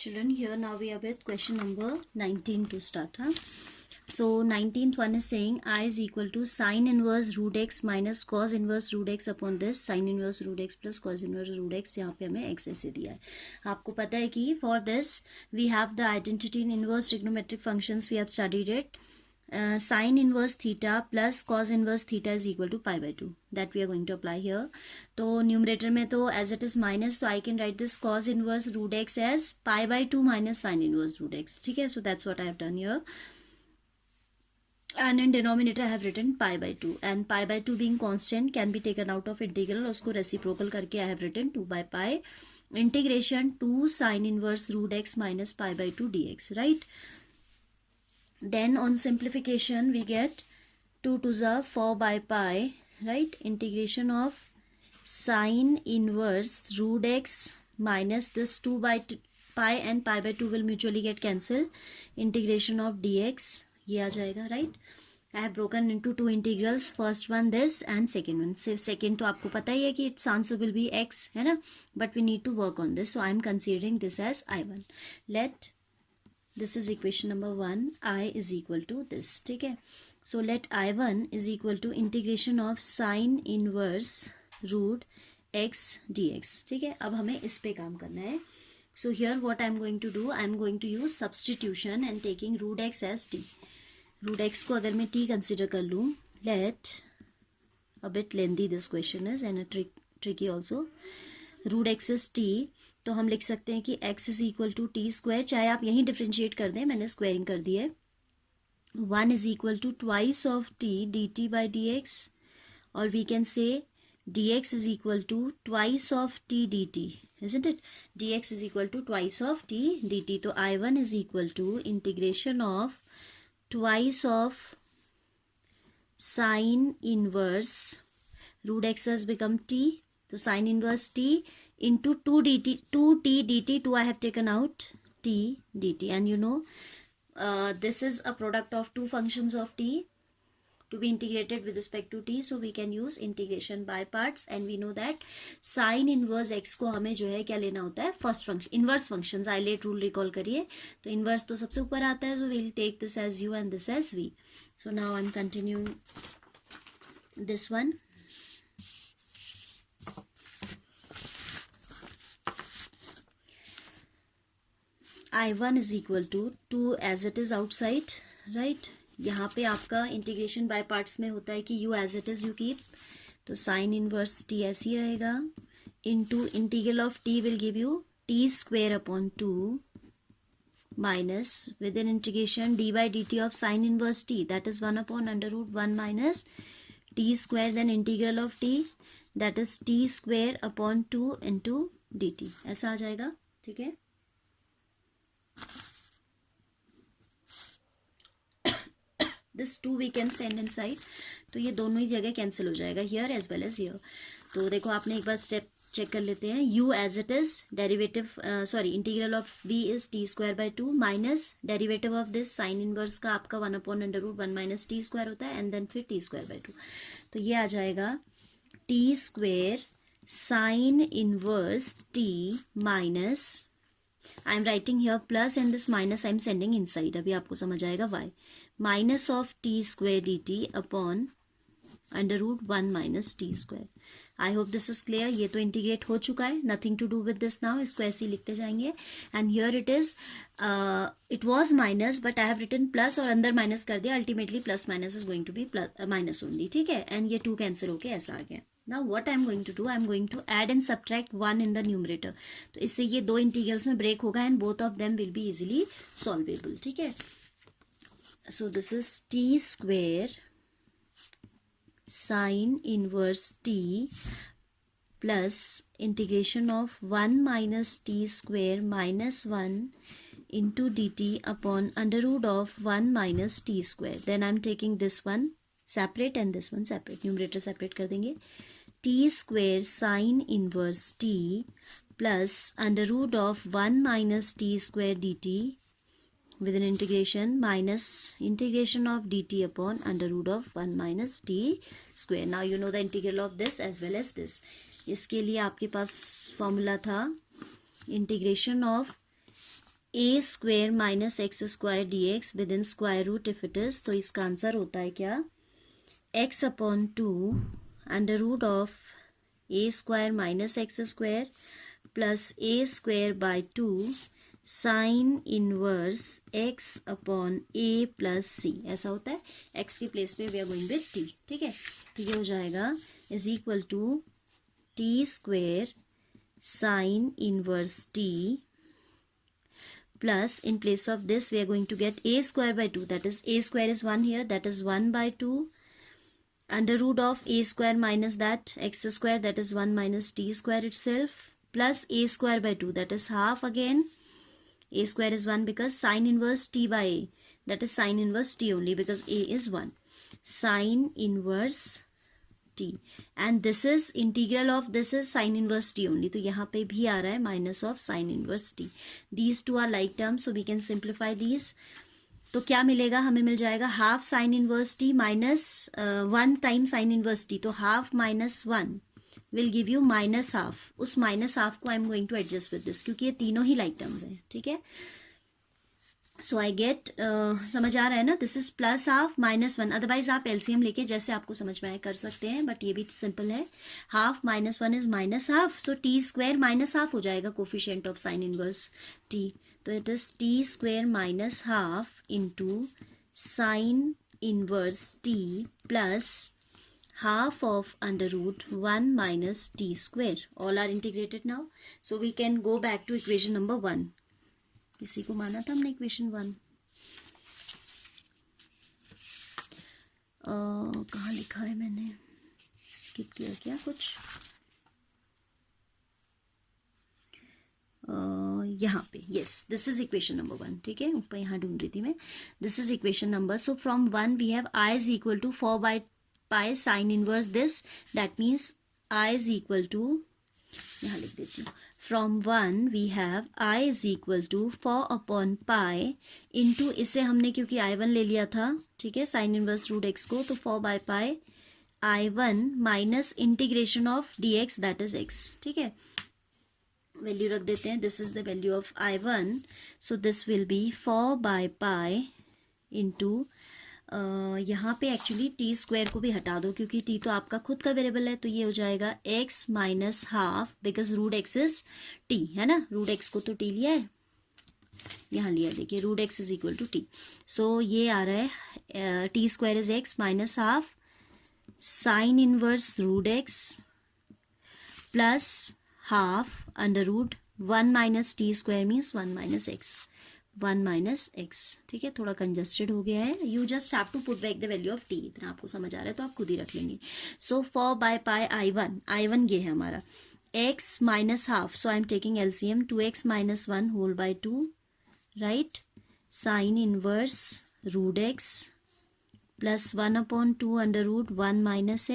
Children, here now we are with question number 19 to start. So 19th one is saying I is equal to sin inverse root x minus cos inverse root x upon this sin inverse root x plus cos inverse root x. यहाँ पे हमें x ऐसे दिया है. आपको पता है कि for this we have the identity in inverse trigonometric functions. We have studied it. Sin inverse theta plus cos inverse theta is equal to pi by 2. That we are going to apply here. तो numerator में तो as it is minus, तो I can write this cos inverse root x as pi by 2 minus sin inverse root x. ठीक है, so that's what I have done here. And in denominator I have written pi by 2, and pi by 2 being constant can be taken out of integral. उसको reciprocal करके I have written 2 by pi integration 2 sin inverse root x minus pi by 2 dx, right? Then on simplification we get 2 to the 4 by pi, right? Integration of sin inverse root x minus this 2 by pi and pi by 2 will mutually get cancelled. Integration of dx ये आ जाएगा, right? I have broken into two integrals. First one this and second one. Second तो आपको पता ही है कि its answer will be x, है ना? But we need to work on this. So I am considering this as I1. Let this is equation number 1. I is equal to this. ठीक है. So let I1 is equal to integration of sin inverse root x dx. ठीक है. अब हमें इस पे काम करना है. So here what I am going to do, I am going to use substitution and taking root x as t. Root x को अगर मैं t consider कर लूँ, let a bit lengthy this question is and a tricky also. Root x is t, तो हम लिख सकते हैं कि x is equal to t square, चाहे आप यहीं डिफ्रेंशिएट कर दें, मैंने स्क्वायरिंग कर दी है. 1 is equal to twice of T D T by D X, और we can say D X is equal to twice of T D T, isn't it? dx is equal to twice of t dt. तो I1 is equal to integration of twice of sin inverse root x has become t. So sin inverse t into 2 dt, 2t dt, 2 I have taken out, t dt, and you know this is a product of two functions of t to be integrated with respect to t, so we can use integration by parts, and we know that sin inverse x को हमें जो है क्या लेना होता है, first function, inverse functions. ILATE rule recall करिए, तो इनवर्स तो सबसे ऊपर आता है, so we'll take this as u and this as v. So now I'm continuing this one. I1 is equal to 2 as it is outside, right? यहाँ पे आपका इंटीग्रेशन बाय पार्ट्स में होता है कि u as it is you keep, तो sine inverse t ऐसे ही रहेगा, into integral of t will give you t square upon 2 minus within integration d by d t of sine inverse t, that is 1 upon under root 1 minus t square, then integral of t that is t square upon 2 into d t, ऐसा आ जाएगा. ठीक है. This 2 we can send inside, तो ये दोनों ही जगह cancel हो जाएगा, here as well as here. तो देखो आपने एक बार स्टेप चेक कर लेते हैं. u as it is derivative integral of v is T square by 2 minus derivative of this sine inverse का आपका 1 upon under root 1 minus T square होता है, एंड देन फिर टी स्क्वायर बाई 2, तो ये आ जाएगा t square sine inverse T minus, I am writing here plus and this minus I am sending inside, अभी आपको समझ आएगा why, minus of T square d t upon under root 1 minus T square. I hope this is clear. ये तो integrate हो चुका है, nothing to do with this now, इसको ऐसे ही लिखते जाएंगे. And here it is, it was minus but I have written plus, और अंदर माइनस कर दिया, ultimately plus minus is going to be minus only. ठीक है, एंड ये 2 कैंसिल होके ऐसा आ गया. Now what I am going to do, I am going to add and subtract 1 in the numerator. तो इससे ये दो इंटीग्रल्स में ब्रेक होगा and both of them will be easily solvable. ठीक है. So this is t square sin inverse t plus integration of 1 minus t square minus 1 into dt upon under root of 1 minus t square. Then I am taking this one separate and this one separate. Numerator separate कर देंगे. t square sin inverse t plus under root of 1 minus t square dt with an integration minus integration of dt upon under root of 1 minus t square. Now you know the integral of this as well as this. इसके लिए आपके पास formula था integration of a square minus x square D X within square root if it is, तो इसका answer होता है क्या, X upon two under root of a square minus x square plus a square by two sine inverse X upon a plus C, ऐसा होता है। X के place पे we are going with T, ठीक है। तो ये हो जाएगा is equal to t square sine inverse t plus in place of this we are going to get a square by 2, that is a square is 1 here, that is 1 by 2 under root of a square minus that x square, that is 1 minus t square itself, plus a square by 2, that is half again, a square is 1 because sine inverse t by a, that is sine inverse t only because a is 1, sine inverse t, and this is integral of this is sin inverse t only, तो यहाँ पे भी आ रहा है minus of sin inverse t. These two are like terms, so we can simplify these. तो क्या मिलेगा, हमें मिल जाएगा half sine inverse T minus 1 time sine inverse T, तो half minus 1 will give you minus half. उस minus half को I am going to adjust with this, क्योंकि ये तीनों ही लाइक टर्म्स हैं, ठीक है. सो आई गेट, समझ आ रहा है ना, this is plus half minus 1, otherwise आप एलसीएम लेके जैसे आपको समझ में आए कर सकते हैं, बट ये भी सिंपल है. Half minus 1 is minus half, so T square minus half हो जाएगा coefficient of sine inverse T, तो it is T square minus half into sine inverse T plus half of under root 1 minus t square. All are integrated now, so we can go back to equation number 1. इसी को माना था हमने equation 1. कहाँ लिखा है, मैंने skip किया क्या कुछ, यहाँ पे. Yes, this is equation number 1, ठीक है, ऊपर यहाँ ढूंढ रही थी मैं. This is equation number, so from 1 we have i is equal to 4 by pi sine inverse this, that means i is equal to, यहाँ लिख देती हूँ, from 1 we have i is equal to 4 upon pi into, इसे हमने क्योंकि i1 ले लिया था, ठीक है, साइन इनवर्स रूट x को, तो 4 by pi i1 minus integration of dx that is x, ठीक है. वैल्यू रख देते हैं, this is the value of i1, so this will B 4 by pi into, यहाँ पे एक्चुअली टी स्क्वायर को भी हटा दो क्योंकि टी तो आपका खुद का वेरिएबल है, तो ये हो जाएगा x minus half because root x is t, है ना, रूट एक्स को तो टी लिया है, यहाँ लिया, देखिए root x is equal to T, so ये आ रहा है T square is X minus half sine inverse root x plus half under root 1 minus T square means 1 minus X, 1 minus X, ठीक है, थोड़ा कंजस्टेड हो गया है. You just have to put back the value of T, इतना आपको समझ आ रहा है तो आप खुद ही रख लेंगे. सो 4 बाय पाई i1 ये है हमारा, x माइनस half, so I am taking LCM, 2x minus 1 whole by 2, right, sine inverse root x plus 1 upon 2 under root 1 minus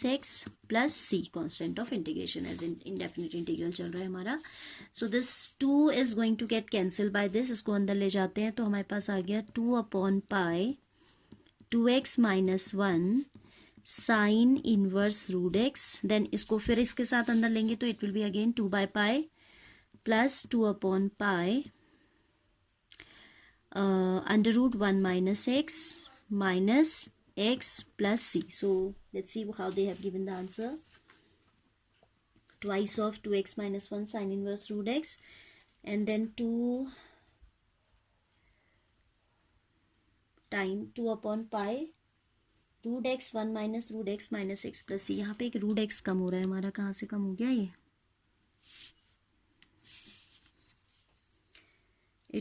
x plus c, constant of integration as indefinite integral चल रहा है हमारा. So this 2 is going to get cancel by this, इसको अंदर ले जाते हैं तो हमारे पास आ गया 2 upon pi 2x minus 1 sine inverse root x, then इसको फिर इसके साथ अंदर लेंगे तो it will be again 2 by pi plus 2 upon pi under root 1 minus x plus c. So let's see how they have given the answer. Twice of 2x minus 1 sin inverse root x, and then 2 time 2 upon pi root x 1 minus root x minus x plus c. यहाँ पे एक root x कम हो रहा है हमारा, कहाँ से कम हो गया ये,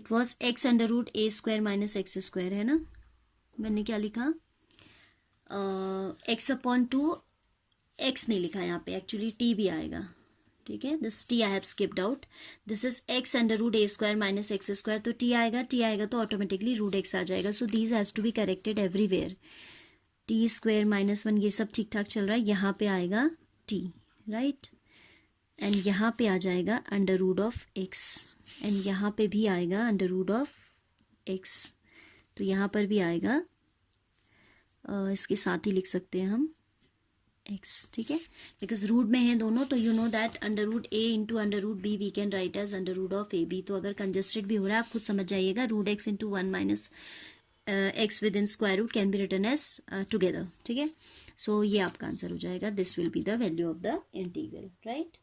it was x under root a square minus x square, है ना, मैंने क्या लिखा, एक्स अपॉन 2, एक्स नहीं लिखा यहाँ पे, एक्चुअली टी भी आएगा, ठीक है, this t I have skipped out, this is x under root a square minus x square, तो टी आएगा तो ऑटोमेटिकली रूट एक्स आ जाएगा. So these has to be corrected everywhere. T square minus 1 ये सब ठीक ठाक चल रहा है, यहाँ पे आएगा टी, राइट, एंड यहाँ पे आ जाएगा under root of x, and यहाँ पे भी आएगा अंडर रूट ऑफ एक्स, तो यहाँ पर भी आएगा, इसके साथ ही लिख सकते हैं हम एक्स, ठीक है, बिकॉज रूट में है दोनों, तो you know that under root a into under root b we can write as under root of a b. तो अगर कंजस्टेड भी हो रहा है आप खुद समझ जाइएगा, root x into 1 minus x within square root can be written as together, ठीक है. सो ये आपका आंसर हो जाएगा. This will be the value of the integral, right.